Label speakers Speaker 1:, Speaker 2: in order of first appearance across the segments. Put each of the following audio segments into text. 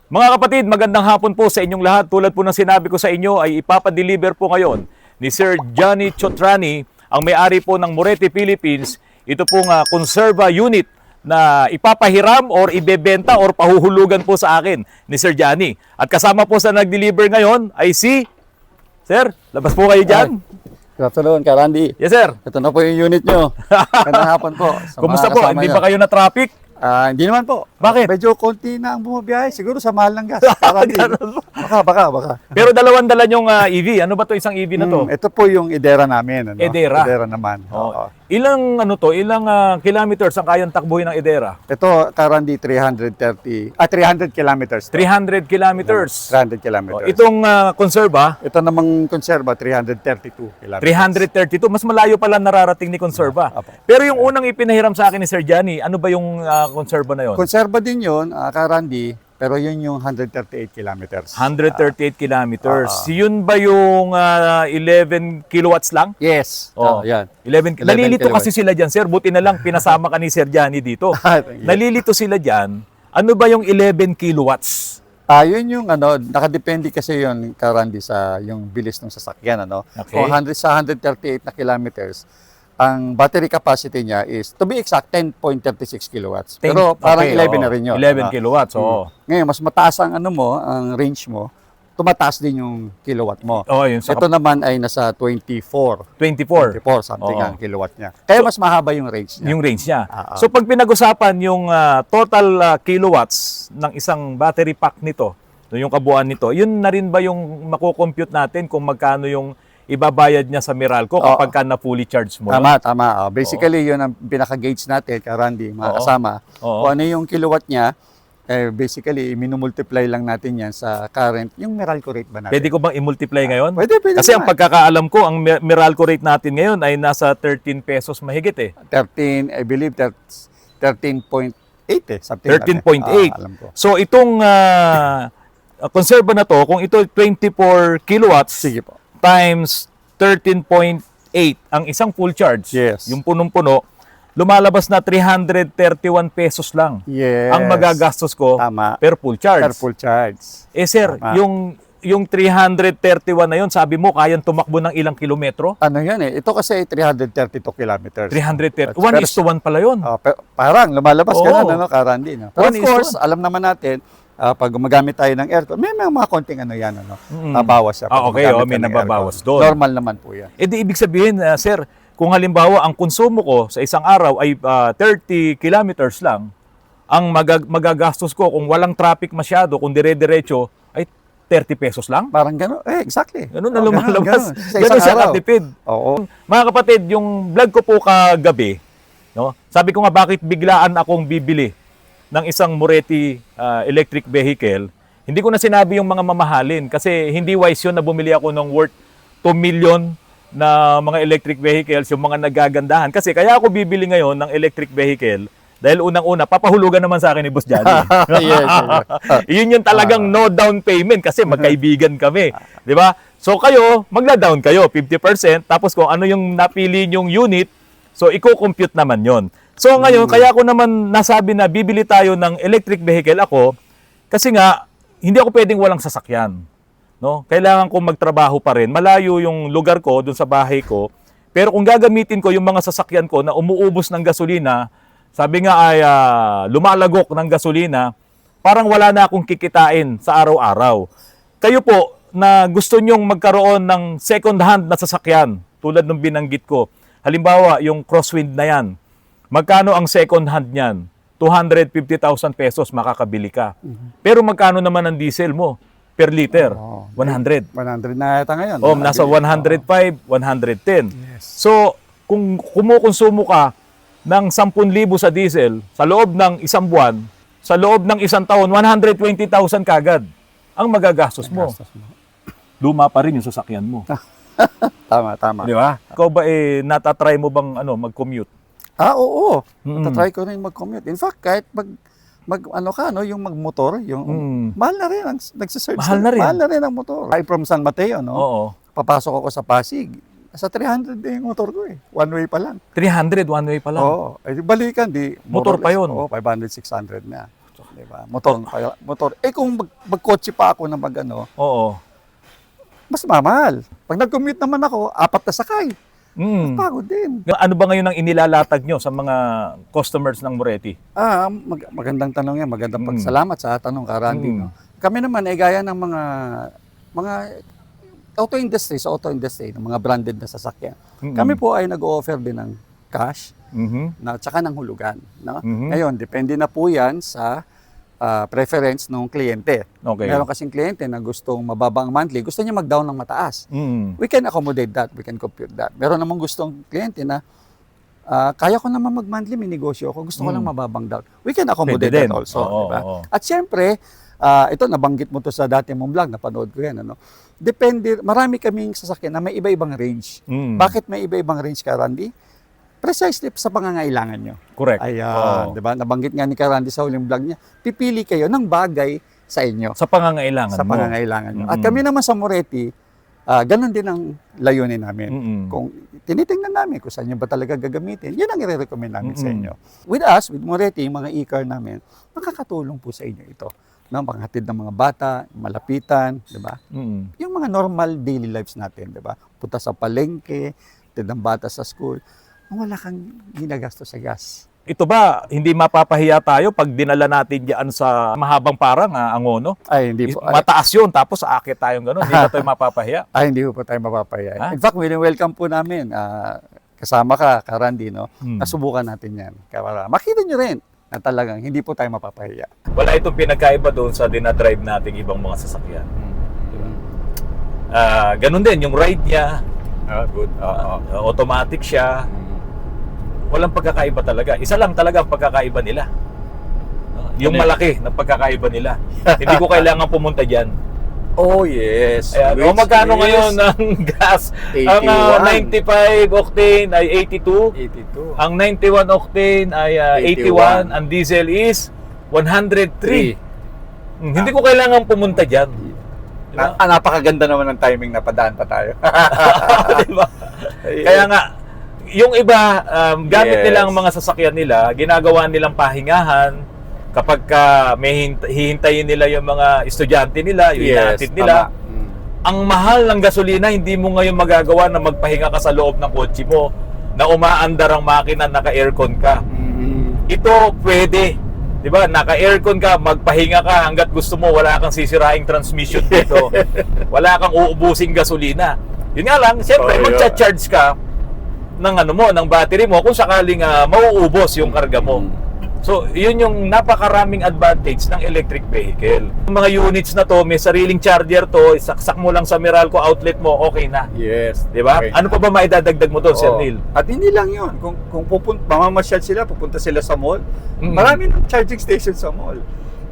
Speaker 1: Mga kapatid, magandang hapon po sa inyong lahat. Tulad po ng sinabi ko sa inyo ay ipapadeliver po ngayon ni Sir Johnny Chotrani, ang may-ari po ng Moretti Philippines. Ito pong conserva unit na ipapahiram or ibebenta or pahuhulugan po sa akin ni Sir Johnny. At kasama po sa nag-deliver ngayon ay si... Sir, labas po kayo dyan.
Speaker 2: Good afternoon, Randy.
Speaker 1: Yes, sir.
Speaker 2: Ito na po yung unit nyo. Magandang hapon po.
Speaker 1: Kumusta po? Hindi ba kayo na traffic?
Speaker 2: Hindi naman po.
Speaker 1: Bakit?
Speaker 2: Medyo konti na ang bumabiyahe. Siguro sa mahal ng gas. Randy. Baka.
Speaker 1: Pero dalawang-dala yung EV. Ano ba to isang EV na to?
Speaker 2: Ito po yung Idera namin. Ano?
Speaker 1: Idera?
Speaker 2: Idera naman.
Speaker 1: Oh.
Speaker 2: Oo.
Speaker 1: Ilang kilometers ang kayang takbuhin ng Idera?
Speaker 2: Ito, Randy, 300 kilometers.
Speaker 1: 300 kilometers.
Speaker 2: 300 kilometers.
Speaker 1: Itong konserba,
Speaker 2: Ito namang konserba, 332 kilometers.
Speaker 1: 332. Mas malayo pala nararating ni konserba.
Speaker 2: Apo.
Speaker 1: Pero yung unang ipinahiram sa akin ni Sir Johnny, ano ba yung konserba na yon?
Speaker 2: Konserba din yun, Randy, pero yun yung 138 kilometers.
Speaker 1: 138 kilometers. Yun ba yung 11 kilowatts lang?
Speaker 2: Yes.
Speaker 1: Oh,
Speaker 2: Yan.
Speaker 1: 11.
Speaker 2: 11
Speaker 1: Nalilito kasi
Speaker 2: kilowatts.
Speaker 1: sila dyan, sir. Buti na lang pinasama ka ni Sir Johnny dito.
Speaker 2: Thank you.
Speaker 1: Nalilito sila dyan. Ano ba yung 11 kilowatts?
Speaker 2: Yun yung nakadepende kasi yun, Randy, sa yung bilis ng sasakyan, ano.
Speaker 1: Okay.
Speaker 2: Kung 138 na kilometers, ang battery capacity niya is, to be exact, 10.36 kilowatts. Pero parang
Speaker 1: Okay,
Speaker 2: 11
Speaker 1: oo.
Speaker 2: na rin yun.
Speaker 1: 11 kilowatts, oo.
Speaker 2: Ngayon, mas mataas ang ang range mo, tumataas din yung kilowatt mo.
Speaker 1: Oo, yun sa
Speaker 2: Ito naman ay nasa 24
Speaker 1: 24.
Speaker 2: something
Speaker 1: Oo.
Speaker 2: ang kilowatt niya. Kaya mas mahaba yung range niya.
Speaker 1: Yung range niya.
Speaker 2: Ah.
Speaker 1: So pag pinag-usapan yung total kilowatts ng isang battery pack nito, yung kabuuan nito, yun na rin ba yung mako-compute natin kung magkano yung ibabayad niya sa Meralco kapag ka na fully charged mo?
Speaker 2: Tama. Basically, yun ang pinaka-gauge natin, Randy, mga
Speaker 1: Oo.
Speaker 2: kasama.
Speaker 1: Oo.
Speaker 2: Kung ano yung kilowatt niya, basically, minumultiply lang natin yan sa current, yung Meralco rate ba natin?
Speaker 1: Pwede ko bang i-multiply ngayon?
Speaker 2: Pwede
Speaker 1: Kasi ang
Speaker 2: naman.
Speaker 1: pagkakaalam ko, ang Meralco rate natin ngayon ay nasa 13 pesos mahigit eh.
Speaker 2: 13, I believe, 13.8 something
Speaker 1: 13.8.
Speaker 2: alam ko.
Speaker 1: So itong konserba na to, kung ito 24 kilowatts
Speaker 2: Sige po.
Speaker 1: times 13.8 ang isang full charge,
Speaker 2: Yes.
Speaker 1: yung punong-puno, lumalabas na 331 pesos lang
Speaker 2: Yes.
Speaker 1: ang magagastos ko
Speaker 2: Tama.
Speaker 1: per full charge.
Speaker 2: Per full charge.
Speaker 1: Eh sir,
Speaker 2: Tama.
Speaker 1: yung 331 na yun, sabi mo, kayang tumakbo ng ilang kilometro?
Speaker 2: Ano yan eh? Ito kasi 332 kilometers.
Speaker 1: 330.
Speaker 2: Pero-
Speaker 1: 1:1 pala yun.
Speaker 2: Parang lumalabas
Speaker 1: Oo.
Speaker 2: ka na, Randy. No? Pero of
Speaker 1: 1:1.
Speaker 2: course, alam naman natin, pag gumagamit tayo ng aircon, may mga konting yan, bawas siya. pag
Speaker 1: Okay,
Speaker 2: gumagamit
Speaker 1: may
Speaker 2: ka ng
Speaker 1: nababawas
Speaker 2: aircon.
Speaker 1: doon.
Speaker 2: Normal naman po yan.
Speaker 1: Eh di ibig sabihin, sir, kung halimbawa ang konsumo ko sa isang araw ay 30 kilometers lang, ang magagastos ko kung walang traffic masyado, kung dire-diretso, ay 30 pesos lang?
Speaker 2: Parang gano'n. Exactly.
Speaker 1: Ganun na
Speaker 2: Oo,
Speaker 1: lumalabas.
Speaker 2: ganun. Sa
Speaker 1: Ganun
Speaker 2: isang
Speaker 1: siya
Speaker 2: araw.
Speaker 1: katipid.
Speaker 2: Oo.
Speaker 1: Mga kapatid, yung vlog ko po kagabi, no? Sabi ko nga bakit biglaan akong bibili ng isang Moretti electric vehicle. Hindi ko na sinabi yung mga mamahalin kasi hindi wise yun na bumili ako ng worth 2 million na mga electric vehicles, yung mga nagagandahan. Kasi kaya ako bibili ngayon ng electric vehicle dahil unang-una, papahulugan naman sa akin ni Boss Johnny.
Speaker 2: Yes.
Speaker 1: Yun yung talagang no down payment kasi magkaibigan kami. Di ba? So kayo, magla-down kayo, 50%. Tapos kung ano yung napili nyong unit, so i-compute naman yon. So ngayon, kaya ako naman nasabi na bibili tayo ng electric vehicle ako kasi nga, hindi ako pwedeng walang sasakyan. No? Kailangan ko magtrabaho pa rin. Malayo yung lugar ko, dun sa bahay ko. Pero kung gagamitin ko yung mga sasakyan ko na umuubos ng gasolina, sabi nga ay lumalagok ng gasolina, parang wala na akong kikitain sa araw-araw. Kayo po, na gusto nyong magkaroon ng second hand na sasakyan, tulad ng binanggit ko, halimbawa yung crosswind na yan, magkano ang second hand niyan? 250,000 pesos makakabili ka. Pero magkano naman ang diesel mo per liter? 100.
Speaker 2: 100 na yata ngayon.
Speaker 1: Oh, nasa 105, 110.
Speaker 2: Yes.
Speaker 1: So, kung kumukonsumo ka ng 10,000 sa diesel sa loob ng isang buwan, sa loob ng isang taon, 120,000 kagad ang magagastos mo. Luma pa rin yung sasakyan mo.
Speaker 2: Tama.
Speaker 1: Di ba? Ikaw ba natatry mo bang mag-commute?
Speaker 2: Oo.
Speaker 1: Mm.
Speaker 2: Tatry ko rin mag-commute. In fact, kahit yung magmotor, yung mahal na rin ang nagsisearch.
Speaker 1: Mahal na rin.
Speaker 2: Mahal na rin ang motor. I'm from San Mateo, no?
Speaker 1: Oo.
Speaker 2: Papasok ako sa Pasig. Sa 300 din yung motor ko eh. One way pa lang.
Speaker 1: 300, one way pa lang.
Speaker 2: Oo. Balikan,
Speaker 1: Motor pa yun.
Speaker 2: Oo, 500, 600 na. Diba? Motor. Eh kung magkotse pa ako na
Speaker 1: Oo.
Speaker 2: mas mamahal. Pag nag-commute naman ako, 4 na sakay.
Speaker 1: Mm.
Speaker 2: Pagod din.
Speaker 1: Ano ba ngayon ang inilalatag nyo sa mga customers ng Moretti?
Speaker 2: Magandang tanong yan. Magandang pagsalamat sa tanong ka, Randy. No? Kami naman ay gaya ng mga auto industry, ng mga branded na sasakyan. Kami po ay nag-o-offer din ng cash na tsaka ng hulugan. No? Ngayon, depende na po yan sa preference ng kliyente.
Speaker 1: Okay.
Speaker 2: Meron kasing kliyente na gustong mababang monthly, gusto niya mag-down ng mataas. We can accommodate that, we can compute that. Meron namang gustong kliyente na kaya ko naman mag-monthly, may negosyo ako, gusto ko lang mababang down. We can accommodate
Speaker 1: Pwede
Speaker 2: that
Speaker 1: din.
Speaker 2: also.
Speaker 1: Oo,
Speaker 2: Diba?
Speaker 1: oo.
Speaker 2: At syempre, ito nabanggit mo to sa dati mong vlog, napanood ko yan. Ano? Depende, marami kaming sasakyan na may iba-ibang range. Bakit may iba-ibang range ka, Randy? Precisely sa pangangailangan nyo.
Speaker 1: Correct.
Speaker 2: Ayan, di ba? Nabanggit nga ni Randy sa huling vlog niya, pipili kayo ng bagay sa inyo.
Speaker 1: Sa pangangailangan
Speaker 2: Sa
Speaker 1: mo.
Speaker 2: pangangailangan nyo. At kami naman sa Moretti, ganun din ang layunin namin. Kung tinitingnan namin kung saan nyo ba talaga gagamitin, yun ang i-recommend namin sa inyo. With us, with Moretti, yung mga e-car namin, makakatulong po sa inyo ito. No, panghatid ng mga bata, malapitan, di ba? Yung mga normal daily lives natin, di ba? Punta sa palengke, hatid ng bata sa school, wala kang ginagastos sa gas.
Speaker 1: Ito ba, hindi mapapahiya tayo pag dinala natin diyan sa mahabang parang Angono?
Speaker 2: Ay, hindi po.
Speaker 1: Mataas yun, tapos aakit tayong gano'n. Hindi ba tayo mapapahiya?
Speaker 2: Hindi po tayo mapapaya. In fact, welcome po namin. Kasama ka, Randy, no? Nasubukan natin yan. Kaya makita nyo rin na talagang hindi po tayo mapapahiya.
Speaker 1: Wala itong pinagkaiba doon sa dinadrive nating ibang mga sasakyan. Ganun din, yung ride niya,
Speaker 2: Good.
Speaker 1: automatic siya. Walang pagkakaiba talaga. Isa lang talaga ang pagkakaiba nila. Yung malaki na pagkakaiba nila. Hindi ko kailangan pumunta dyan.
Speaker 2: Oh, yes.
Speaker 1: Ayan. Magkano ngayon ang gas?
Speaker 2: 81.
Speaker 1: Ang 95 octane ay 82.
Speaker 2: 82.
Speaker 1: Ang 91 octane ay 81. Ang diesel is 103. Hindi ko kailangan pumunta dyan. Diba?
Speaker 2: Napakaganda naman ng timing na padaan pa tayo.
Speaker 1: Diba? Kaya nga, yung iba, gamit nila ang mga sasakyan nila, ginagawa nilang pahingahan kapag may hihintayin nila yung mga estudyante nila, yung inaatid nila. Ang mahal ng gasolina, hindi mo ngayon magagawa na magpahinga ka sa loob ng kotse mo na umaandar ang makina, naka-aircon ka. Ito pwede. Diba? Naka-aircon ka, magpahinga ka hanggat gusto mo, wala kang sisiraing transmission dito. Wala kang uubusing gasolina. Yun nga lang, siyempre, magcha-charge ka ng battery mo kung sakaling mauubos yung karga mo. So, yun yung napakaraming advantage ng electric vehicle. Yung mga units na to, may sariling charger to, isaksak mo lang sa Meralco outlet mo, okay na.
Speaker 2: Yes.
Speaker 1: Di ba?
Speaker 2: Okay.
Speaker 1: Ano pa ba maidadagdag mo doon, Sir Neil?
Speaker 2: At hindi lang yun. Kung mamamasyal sila, pupunta sila sa mall, marami ng charging station sa mall.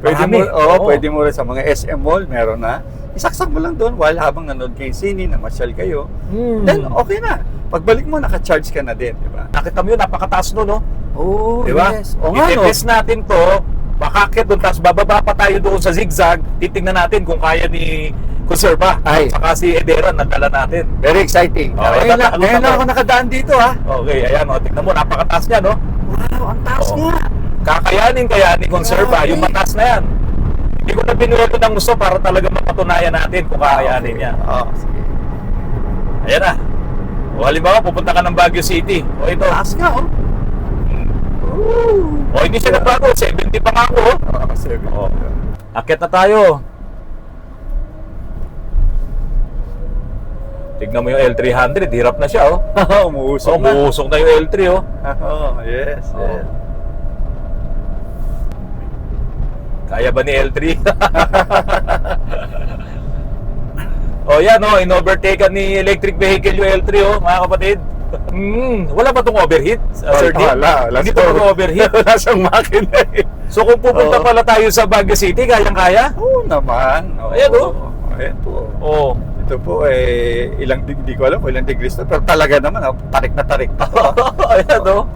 Speaker 2: Pwede mo rin sa mga SM mall, meron na. Isaksak mo lang doon while habang nanood kayo sini, namasyal kayo. Then, okay na. Pagbalik mo, naka-charge ka na din, di ba?
Speaker 1: Nakita mo yun, napakataas no, no?
Speaker 2: Oh,
Speaker 1: Di ba?
Speaker 2: yes. O nga, no?
Speaker 1: I-test natin to, makakit doon, tapos bababa pa tayo doon sa zigzag, titingnan natin kung kaya ni Conserva, at saka si Edera, nadala natin.
Speaker 2: Very exciting. Ngayon lang ako nakadaan dito, ha?
Speaker 1: Okay, ayan, tignan mo, napakataas niya, no?
Speaker 2: Wow, ang taas nga.
Speaker 1: Kakayanin kaya ni Conserva, yung mataas na yan. Hindi ko na binueto ng gusto para talaga mapatunayan natin kung kakayanin niya.
Speaker 2: Sige.
Speaker 1: Ayan na. O halimbawa, pupunta ka ng Baguio City. O ito.
Speaker 2: Taas nga, oh.
Speaker 1: O hindi siya nagbago, 70 pa nga ako. O. Akit na tayo. Tignan mo yung L300, hirap na siya, oh.
Speaker 2: Umuusok
Speaker 1: umuusok na yung L3, oh.
Speaker 2: Yes.
Speaker 1: Kaya ba ni L3? O yan, oh, in-overtake ni electric vehicle yung L3, oh, mga kapatid. Wala ba itong overheat? Sir Dick?
Speaker 2: Wala.
Speaker 1: Hindi pa itong overheat.
Speaker 2: Wala siyang makina.
Speaker 1: So kung pupunta pala tayo sa Baguio City, kayang-kaya?
Speaker 2: Oo naman.
Speaker 1: Ayan, oh.
Speaker 2: Ayan po.
Speaker 1: Oo.
Speaker 2: Ito po hindi ko alam kung ilang degrees na, pero talaga naman, tarik na tarik.
Speaker 1: Ayan, oh.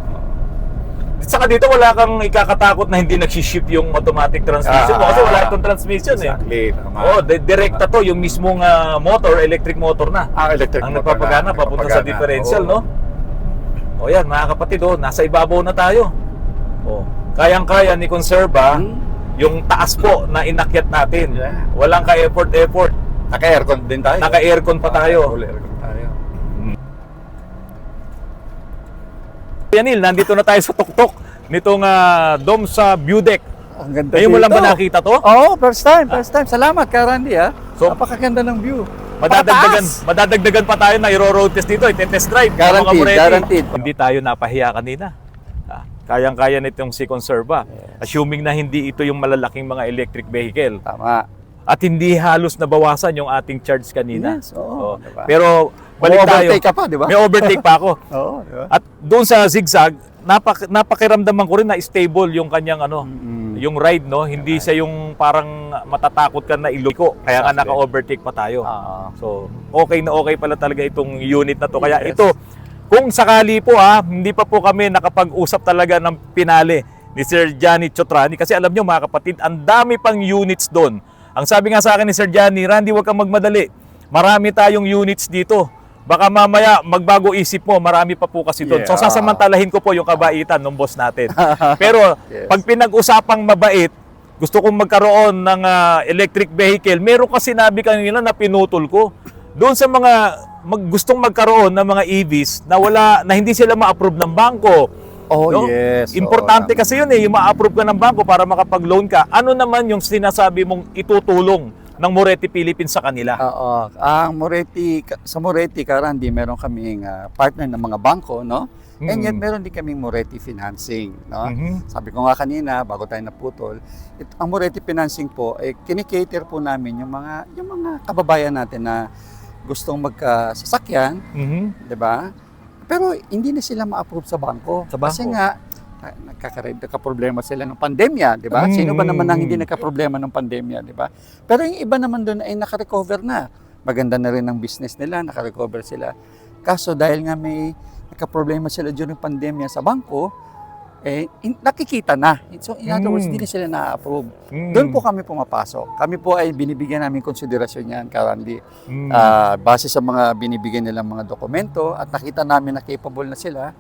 Speaker 1: Saka dito wala kang ikakatakot na hindi nagsiship yung automatic transmission mo kasi wala itong transmission
Speaker 2: Exactly, naman.
Speaker 1: Oh, direkta to, yung mismong motor, electric motor na.
Speaker 2: Electric
Speaker 1: ang
Speaker 2: motor
Speaker 1: nagpapagana papunta sa differential, no? O yan, mga kapatid, nasa ibabaw na tayo. Oh, kayang-kaya ni Conserva yung taas po na inakyat natin.
Speaker 2: Yeah.
Speaker 1: Walang ka-effort.
Speaker 2: Naka-aircon din tayo.
Speaker 1: Naka-aircon pa tayo.
Speaker 2: Full aircon tayo.
Speaker 1: Yanil, nandito na tayo sa tuktok nitong dome sa view deck.
Speaker 2: Ang ganda
Speaker 1: Ngayon mo lang ba
Speaker 2: dito.
Speaker 1: nakita to?
Speaker 2: Oo, first time. Salamat, Randy, ha.
Speaker 1: So,
Speaker 2: napakaganda ng view.
Speaker 1: Madadagdagan pa tayo na i-road test dito, i-test drive.
Speaker 2: Guaranteed,
Speaker 1: Mga Moretti.
Speaker 2: guaranteed.
Speaker 1: Hindi tayo napahiya kanina. Kayang-kaya nitong si Conserva. Assuming na hindi ito yung malalaking mga electric vehicle.
Speaker 2: Tama.
Speaker 1: At hindi halos nabawasan yung ating charge kanina.
Speaker 2: Yes, oo.
Speaker 1: Oo.
Speaker 2: Diba?
Speaker 1: Pero balik tayo.
Speaker 2: Overtake ka pa, di ba?
Speaker 1: May overtake pa ako.
Speaker 2: Oo, di ba?
Speaker 1: At doon sa zigzag, napakiramdaman ko rin na stable yung kanyang yung ride, no? Hindi siya yung parang matatakot ka na iliko. Kaya nga
Speaker 2: Exactly.
Speaker 1: naka-overtake pa tayo.
Speaker 2: Oo.
Speaker 1: So, okay na okay pala talaga itong unit na to. Kaya
Speaker 2: Yes.
Speaker 1: ito, kung sakali po hindi pa po kami nakapag-usap talaga ng pinali ni Sir Johnny Chotrani. Kasi alam nyo mga kapatid, ang dami pang units doon. Ang sabi nga sa akin ni Sir Johnny, Randy, huwag kang magmadali. Marami tayong units dito. Baka mamaya magbago isip mo, marami pa po kasi doon. So
Speaker 2: Yeah.
Speaker 1: sasamantalahin ko po yung kabaitan ng boss natin. Pero
Speaker 2: Yes.
Speaker 1: pag pinag-usapang mabait, gusto kong magkaroon ng electric vehicle. Meron kasi sinabi kanina na pinutol ko. Doon sa mga gustong magkaroon ng mga EVs na hindi sila ma-approve ng bangko.
Speaker 2: Oh,
Speaker 1: No?
Speaker 2: yes.
Speaker 1: Importante
Speaker 2: Oo,
Speaker 1: kasi yun yung ma-approve ka ng bangko para makapag-loan ka. Ano naman yung sinasabi mong itutulong ng Moretti Philippines sa kanila?
Speaker 2: Oo. Sa Moretti, Randy, meron kaming partner ng mga bangko, no? And yet, meron din kaming Moretti Financing, no? Sabi ko nga kanina, bago tayo naputol, ang Moretti Financing po, kinikater po namin yung mga kababayan natin na gustong magkasasakyan, di ba? Pero hindi na sila ma-approve sa bangko.
Speaker 1: Sa bangko.
Speaker 2: Kasi nga, nagka-problema sila ng pandemya, di ba? Sino ba naman ang hindi nagka-problema ng pandemya, di ba? Pero yung iba naman doon ay naka-recover na. Maganda na rin ang business nila, naka-recover sila. Kaso dahil nga may nagka-problema sila during pandemya sa bangko, nakikita na. So in other words, hindi na sila na-approve. Doon po kami pumapasok. Kami po ay binibigyan namin konsiderasyon yan, Randy. Base sa mga binibigyan nilang mga dokumento at nakita namin na capable na sila,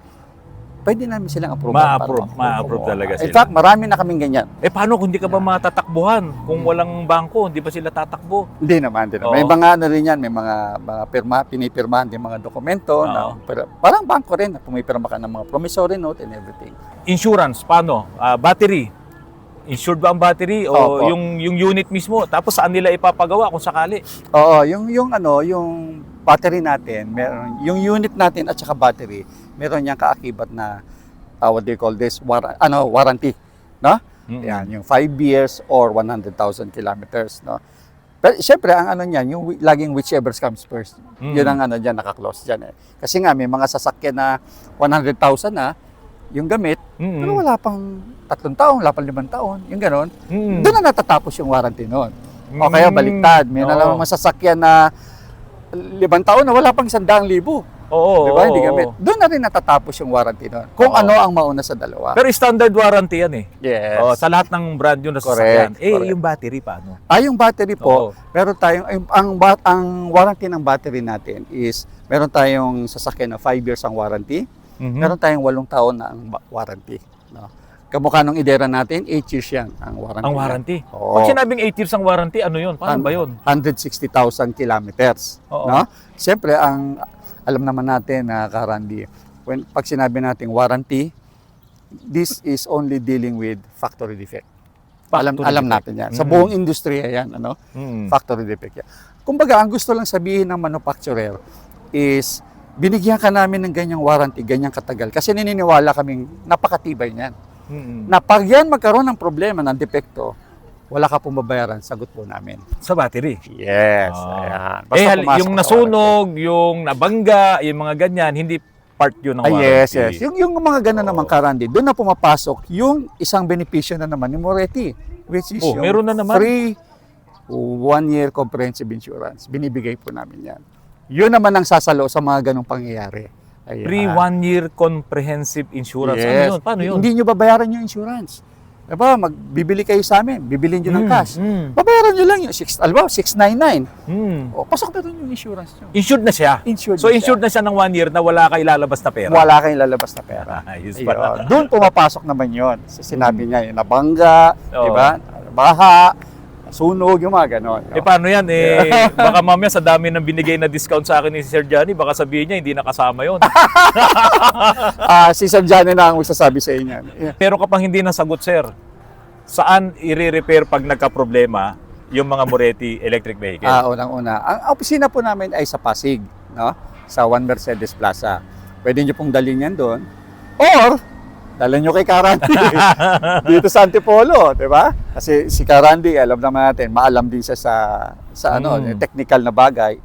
Speaker 2: pwede namin silang approve.
Speaker 1: Ma-approve talaga sila.
Speaker 2: In fact, marami na kaming ganyan.
Speaker 1: Paano kung hindi ka ba matatakbuhan? Kung walang bangko, hindi ba sila tatakbo?
Speaker 2: Hindi naman.
Speaker 1: Oo.
Speaker 2: May mga rin yan, may mga pinipirmahan din mga dokumento.
Speaker 1: Oo.
Speaker 2: Parang bangko rin, na pumipirma ka ng mga promissory note and everything.
Speaker 1: Insurance, paano? Battery. Insured ba ang battery o
Speaker 2: Opo.
Speaker 1: yung unit mismo? Tapos saan nila ipapagawa kung sakali?
Speaker 2: Oo, yung battery natin, meron yung unit natin at saka battery, meron yang kaakibat na what do you call this? Warranty, no? Yan, yung 5 years or 100,000 kilometers, no? Pero syempre ang niyan, yung laging whichever comes first. Yun ang diyan naka-close diyan eh. Kasi nga may mga sasakyan na 100,000 na yung gamit, pero wala pang 3 taon, wala pang 5 taon, yung gano'n. Doon na natatapos yung warranty noon. O kaya baliktad, may nalang masasakyan na 5 taon na wala pang 100,000.
Speaker 1: Oo.
Speaker 2: Diba? Hindi gamit. Doon na rin natatapos yung warranty noon. Kung ano ang mauna sa dalawa.
Speaker 1: Pero standard warranty yan eh.
Speaker 2: Yes.
Speaker 1: Sa lahat ng brand yung nasasakyan.
Speaker 2: Correct.
Speaker 1: Yung battery paano?
Speaker 2: Yung battery
Speaker 1: Oo.
Speaker 2: po, meron tayong, ang warranty ng battery natin is, meron tayong sasakyan na 5 years ang warranty, meron tayong 8 taon na ang warranty. No? Kamukha nung idera natin, 8 years yan ang warranty.
Speaker 1: Ang warranty?
Speaker 2: Oo.
Speaker 1: Pag sinabing 8 years ang warranty, ano yun? Paano ba yun?
Speaker 2: 160,000 kilometers.
Speaker 1: Oo.
Speaker 2: No? Siyempre, alam naman natin na Randy, pag sinabi natin warranty, this is only dealing with factory defect. Alam natin yan. Sa buong industriya yan, factory defect yan. Kumbaga, ang gusto lang sabihin ng manufacturer is, binigyan ka namin ng ganyang warranty, ganyang katagal. Kasi naniniwala kaming napakatibay niyan. Na pag yan magkaroon ng problema, ng depekto, wala ka pong babayaran, sagot po namin.
Speaker 1: Sa battery?
Speaker 2: Yes. Ayan. Basta pumasok
Speaker 1: Yung
Speaker 2: sa
Speaker 1: nasunog, yung nabangga, yung mga ganyan, hindi part yun ng warranty.
Speaker 2: Yes. Yung mga ganun naman, Randy, doon na pumapasok yung isang benepisyo na naman ni Moretti, which is yung
Speaker 1: meron na naman.
Speaker 2: free 1-year comprehensive insurance. Binibigay po namin yan. Yun naman ang sasalo sa mga ganung pangyayari. Ayan.
Speaker 1: Free 1-year comprehensive insurance.
Speaker 2: Yes.
Speaker 1: Ano yun? Paano yun?
Speaker 2: Hindi nyo babayaran yung insurance. Diba, magbibili kayo sa amin, bibilin nyo ng cash. Babayaran nyo lang yung 699. O, pasok na rin yung insurance nyo.
Speaker 1: Insured na siya? Insured na siya ng 1 year na wala kayo ilalabas na pera?
Speaker 2: Wala kayong lalabas na pera.
Speaker 1: Ayos
Speaker 2: Ayun.
Speaker 1: pala.
Speaker 2: Doon pumapasok naman yon. Sa sinabi niya, yung nabangga,
Speaker 1: Oo.
Speaker 2: di ba? baha, sunog, yung mga ganon.
Speaker 1: Eh paano yan? Baka mamaya sa dami ng binigay na discount sa akin ni Sir Johnny, baka sabihin niya hindi nakasama yon.
Speaker 2: Si Sir Johnny na ang magsasabi sa inyo. Yeah.
Speaker 1: Pero kapag hindi nasagot, sir, saan i-repair pag nagka-problema yung mga Moretti electric vehicle?
Speaker 2: Unang-una. Ang opisina po namin ay sa Pasig, no? Sa One Mercedes Plaza. Pwede nyo pong dalhin yan doon. Or, dalhin nyo kay Karandi. Dito sa Antipolo, di ba? Kasi si Karandi, alam naman natin, maalam din siya sa technical na bagay.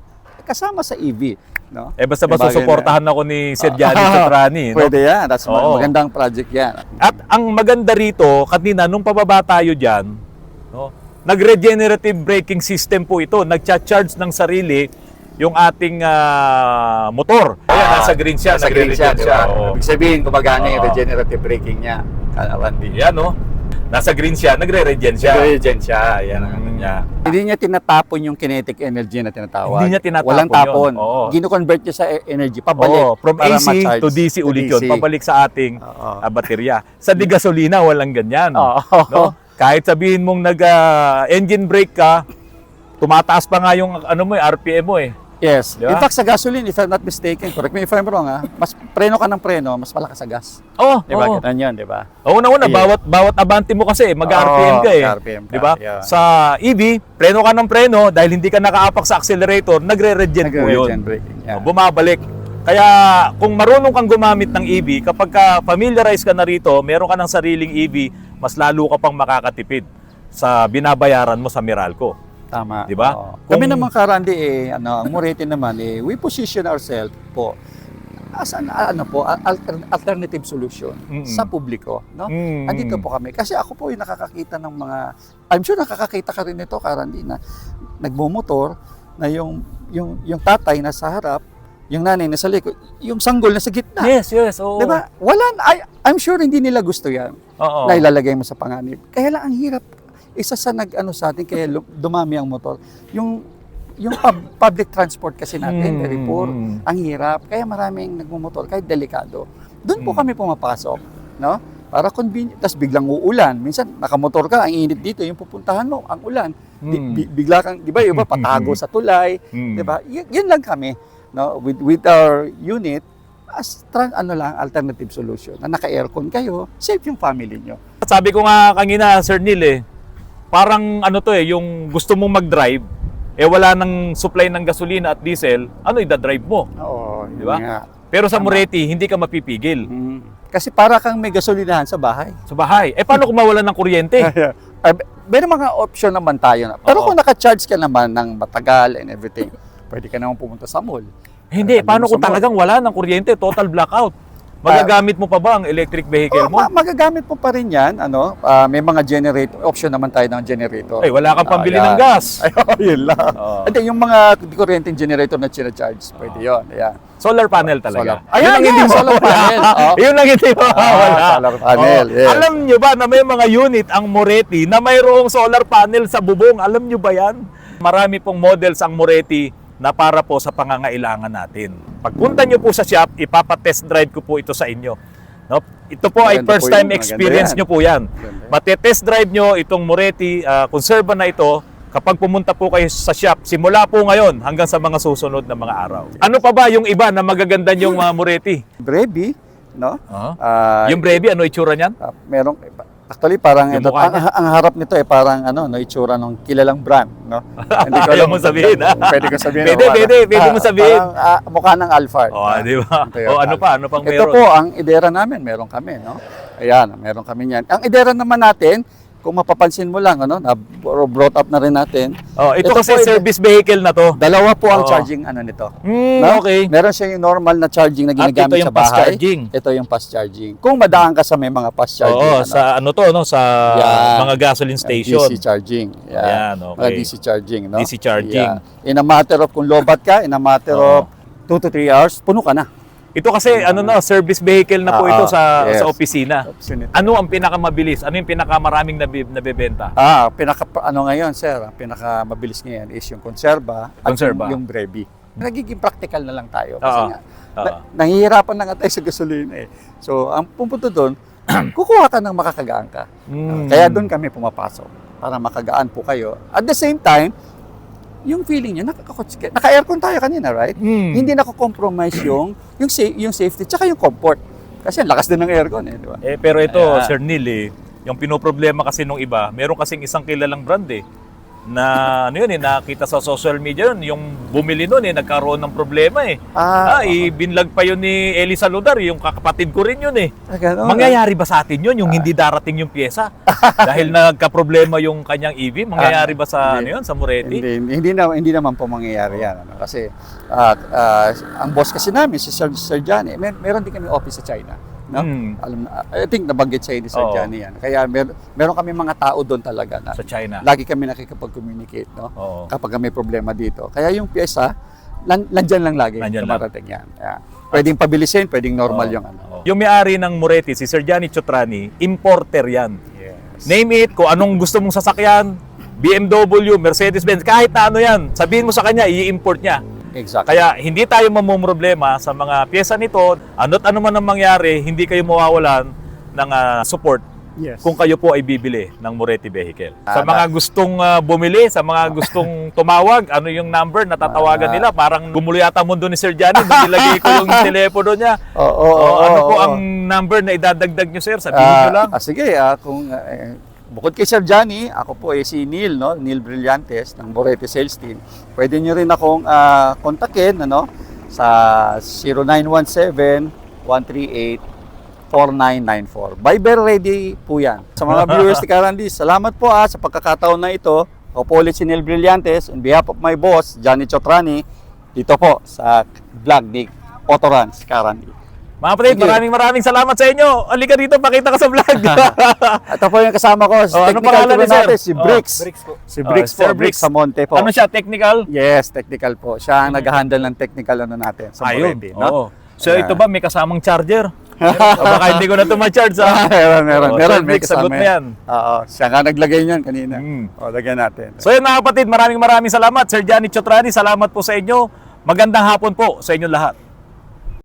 Speaker 2: Kasama sa EV, no?
Speaker 1: Basta
Speaker 2: Yung bagay
Speaker 1: susuportahan ako ni Sir Johnny Sotrani, no?
Speaker 2: Pwede yan. That's
Speaker 1: Oo.
Speaker 2: magandang project yan.
Speaker 1: At ang maganda rito, kanina, nung pababa tayo dyan, no, nag-regenerative braking system po ito. Nag-charge ng sarili yung ating motor. Ayan, nasa green siya.
Speaker 2: Nasa green siya, di ba?
Speaker 1: Oo.
Speaker 2: Ibig sabihin, gumagana yung
Speaker 1: Oo.
Speaker 2: regenerative braking niya. Karandi.
Speaker 1: Yan, no? Nasa green siya, nagre-regen siya.
Speaker 2: Regen siya. Yan ang ano niya. Hindi niya tinatapon yung kinetic energy na tinatawag.
Speaker 1: Hindi niya tinatapon
Speaker 2: Walang tapon.
Speaker 1: yun. Oo.
Speaker 2: Gino-convert niya sa energy, pabalik.
Speaker 1: Oo, from
Speaker 2: para
Speaker 1: AC
Speaker 2: ma-charge.
Speaker 1: to DC ulit yun.
Speaker 2: DC.
Speaker 1: Pabalik sa ating
Speaker 2: Oo.
Speaker 1: baterya. Sa di gasolina, walang ganyan.
Speaker 2: Oo.
Speaker 1: No? Kahit sabihin mong nag-engine brake ka, tumataas pa nga yung RPM mo eh.
Speaker 2: Yes.
Speaker 1: Di ba?
Speaker 2: In fact, sa gasoline, if I'm not mistaken, correct me if I'm wrong, mas preno ka ng preno, mas malakas sa gas.
Speaker 1: Oh,
Speaker 2: Di ba?
Speaker 1: oo.
Speaker 2: Ganun yun, di ba?
Speaker 1: Una-una,
Speaker 2: Yeah.
Speaker 1: bawat abante mo kasi, mag-RPM ka eh.
Speaker 2: mag-RPM ka,
Speaker 1: Di ba?
Speaker 2: yeah.
Speaker 1: Sa EV, preno ka ng preno, dahil hindi ka nakaapak sa accelerator, nagre-regen po yun.
Speaker 2: Nag-regen braking. Yeah.
Speaker 1: Bumabalik. Kaya kung marunong kang gumamit ng EV, kapag familiarize ka na rito, meron ka ng sariling EV, mas lalo ka pang makakatipid sa binabayaran mo sa Meralco.
Speaker 2: Tama.
Speaker 1: Di ba?
Speaker 2: Oo.
Speaker 1: Kung-
Speaker 2: Kami naman Karandi, ang Moretti naman, we position ourselves po as an alternative solution
Speaker 1: Mm-mm.
Speaker 2: sa publiko. No?
Speaker 1: Mm.
Speaker 2: Andito po kami. Kasi ako po yung nakakakita ng mga, I'm sure nakakakita ka rin nito, Karandi, na nagmumotor, na yung tatay na sa harap, yung nanay na sa likod, yung sanggol na sa gitna.
Speaker 1: Yes, oo.
Speaker 2: Di ba? I'm sure hindi nila gusto yan
Speaker 1: Oo.
Speaker 2: na ilalagay mo sa panganib. Kaya lang ang hirap. Isa sa sa atin kaya dumami ang motor. Yung public transport kasi natin, very poor. Ang hirap. Kaya maraming nagmumotor, kahit delikado. Doon po kami pumapasok, no? Para convenient. Tapos biglang uulan. Minsan nakamotor ka, ang init dito, yung pupuntahan mo, ang ulan. Bigla kang, di ba, iba patago sa tulay, di ba? Yun lang kami, no? With our unit as alternative solution. Na naka-aircon kayo, safe yung family nyo.
Speaker 1: Sabi ko nga kanina, Sir Neil parang yung gusto mong mag-drive, wala nang supply ng gasolina at diesel, idadrive mo?
Speaker 2: Oo,
Speaker 1: Di ba?
Speaker 2: yun nga.
Speaker 1: Pero sa
Speaker 2: Tama.
Speaker 1: Moretti, hindi ka mapipigil.
Speaker 2: Kasi para kang may gasolinahan sa bahay.
Speaker 1: Sa bahay. Paano kung mawalan ng kuryente?
Speaker 2: May mga option naman tayo. Pero
Speaker 1: Oo.
Speaker 2: kung naka-charge ka naman ng matagal and everything, pwede ka naman pumunta sa mall.
Speaker 1: Hindi. Paano kung
Speaker 2: Sa mall.
Speaker 1: talagang wala ng kuryente? Total blackout. Magagamit mo pa ba ang electric vehicle mo?
Speaker 2: Magagamit mo pa rin yan. May mga generator. Option naman tayo ng generator.
Speaker 1: Wala kang pambili ng
Speaker 2: Ayan.
Speaker 1: gas.
Speaker 2: Yun lang.
Speaker 1: Oo.
Speaker 2: Hindi, yung mga kuryenteng generator na charge pwede yun. Ayan.
Speaker 1: Solar panel talaga.
Speaker 2: Solar. Ayan, solar panel. Oo.
Speaker 1: Yun lang hindi mawawala.
Speaker 2: Solar panel, yes.
Speaker 1: Alam nyo ba na may mga unit ang Moretti na mayroong solar panel sa bubong? Alam nyo ba yan? Marami pong models ang Moretti na para po sa pangangailangan natin. Pagpunta nyo po sa shop, ipapatest drive ko po ito sa inyo. No? Ito po ay
Speaker 2: Maganda
Speaker 1: first
Speaker 2: po
Speaker 1: time
Speaker 2: yun,
Speaker 1: experience
Speaker 2: maganda
Speaker 1: nyo po yan.
Speaker 2: Maganda.
Speaker 1: Matetest drive nyo itong Moretti Conserva na ito kapag pumunta po kayo sa shop, simula po ngayon hanggang sa mga susunod na mga araw. Ano pa ba yung iba na magaganda yung mga Moretti?
Speaker 2: Brevi, no?
Speaker 1: Yung Brevi, ano itsura niyan?
Speaker 2: Merong actually parang
Speaker 1: Yung
Speaker 2: ito,
Speaker 1: mukha niya.
Speaker 2: ang harap nito parang itsura ng kilalang brand, no? Hindi ko
Speaker 1: Ayaw
Speaker 2: alam
Speaker 1: mo
Speaker 2: kung
Speaker 1: sabihin,
Speaker 2: Pwede ko sabihin.
Speaker 1: Pwede mo sabihin.
Speaker 2: Parang mukha ng Alphard.
Speaker 1: Di ba?
Speaker 2: Ito yung
Speaker 1: Ano pa? Ano pang
Speaker 2: Ito
Speaker 1: meron?
Speaker 2: po ang idera namin, meron kami, no? Ayan, meron kami niyan. Ang idera naman natin, kung mapapansin mo lang, na brought up na rin natin.
Speaker 1: Ito
Speaker 2: Ito
Speaker 1: kasi
Speaker 2: po,
Speaker 1: service vehicle na to.
Speaker 2: Dalawa po ang
Speaker 1: Oo.
Speaker 2: charging nito. No?
Speaker 1: Okay.
Speaker 2: Meron siya yung normal na charging na
Speaker 1: At
Speaker 2: ginagamit
Speaker 1: ito yung
Speaker 2: sa bahay.
Speaker 1: fast charging.
Speaker 2: Ito yung fast charging. Kung madaan ka sa may mga fast charging.
Speaker 1: Oo, sa sa
Speaker 2: Yan.
Speaker 1: mga gasoline station.
Speaker 2: DC charging.
Speaker 1: Ayan, okay.
Speaker 2: Mga DC charging, no?
Speaker 1: DC charging.
Speaker 2: Yeah. In a matter of, kung lobat ka, in a matter
Speaker 1: Oo.
Speaker 2: of 2 to 3 hours, puno ka na.
Speaker 1: Ito kasi service vehicle na po ito sa
Speaker 2: yes.
Speaker 1: sa opisina. Ano ang pinakamabilis? Ano yung pinakamaraming nabebenta?
Speaker 2: Ngayon, sir, ang pinakamabilis ngayon is yung konserba at
Speaker 1: Konserba.
Speaker 2: yung brevi. Nagiging practical na lang tayo.
Speaker 1: Oo.
Speaker 2: Kasi nga,
Speaker 1: Oo.
Speaker 2: nahihirapan na nga tayo sa gasolina eh. So, ang pupunto doon, kukuha ka ng makakagaan ka. Kaya doon kami pumapasok. para makagaan po kayo. At the same time, yung feeling nyo, naka-aircon tayo kanina, right? Hindi nako-compromise yung safety tsaka yung comfort. Kasi ang lakas din ng aircon di ba?
Speaker 1: Pero ito,
Speaker 2: Ayan.
Speaker 1: Sir Neil, yung pinoproblema kasi nung iba, meron kasing isang kilalang brand na ano yun nakita sa social media yun, yung bumili nun nagkaroon ng problema ibinlag pa yun ni Eli Saludar, yung kakapatid ko rin yun
Speaker 2: Ganun,
Speaker 1: Mangyayari ba sa atin yun, yung hindi darating yung pyesa? Dahil nagka-problema yung kanyang EV, mangyayari ba sa sa Moretti?
Speaker 2: Hindi naman po mangyayari yan. Kasi ang boss kasi namin, si Sir Johnny, meron din kami office sa China. No? I think nabanggit sa ni Sir Johnny yan. Kaya meron kami mga tao doon talaga na
Speaker 1: sa China.
Speaker 2: Lagi kami nakikipag-communicate, no? Kapag may problema dito. Kaya yung pyesa, nandyan lang lagi. Dumarating yan. Yeah. Pwedeng pabilisin, pwedeng normal yung ano.
Speaker 1: Yung may-ari ng Moretti, si Sir Johnny Chotrani, importer yan.
Speaker 2: Yes.
Speaker 1: Name it, kung anong gusto mong sasakyan, BMW, Mercedes-Benz, kahit na ano yan, sabihin mo sa kanya, i-import niya.
Speaker 2: Exactly.
Speaker 1: Kaya hindi tayo mamumroblema sa mga pyesa nito. Ano't ano man ang mangyari, hindi kayo mawawalan ng support kung kayo po ay bibili ng Moretti vehicle. Sa mga gustong bumili, sa mga gustong tumawag, ano yung number na tatawagan nila? Parang gumulo yata mundo ni Sir Johnny, nilagay ko yung telepono niya. Ano po ang number na idadagdag nyo, sir? Sabihin nyo lang.
Speaker 2: Sige, kung bukod kay Sir Johnny, ako po si Neil, no? Neil Brillantes ng Moretti Sales Team. Pwede nyo rin akong kontakin sa 0917-138-4994. Viber ready po yan. Sa mga viewers ni Karandi, salamat po sa pagkakataon na ito. Ako po ulit si Neil Brillantes on behalf of my boss, Johnny Chotrani, dito po sa vlog ni Autoruns Karandi.
Speaker 1: Mga kapatid, maraming salamat sa inyo. Halika dito, pakita ka sa vlog.
Speaker 2: Ito po yung kasama ko,
Speaker 1: ano pangalan ni sir?
Speaker 2: si Bricks. Si Bricks po,
Speaker 1: Sir
Speaker 2: Bricks Samonte po.
Speaker 1: Ano siya, technical?
Speaker 2: Yes, technical po. Siya ang nag-handle ng technical natin sa Moretti. No?
Speaker 1: So ito ba, may kasamang charger? Baka hindi ko na ito ma-charge.
Speaker 2: Meron. May
Speaker 1: sagot
Speaker 2: kasama
Speaker 1: mo yan.
Speaker 2: Oo, siya nga naglagay niyan kanina. Lagyan natin.
Speaker 1: So yun mga kapatid, maraming salamat. Sir Johnny Chotrani, salamat po sa inyo. Magandang hapon po sa inyo lahat.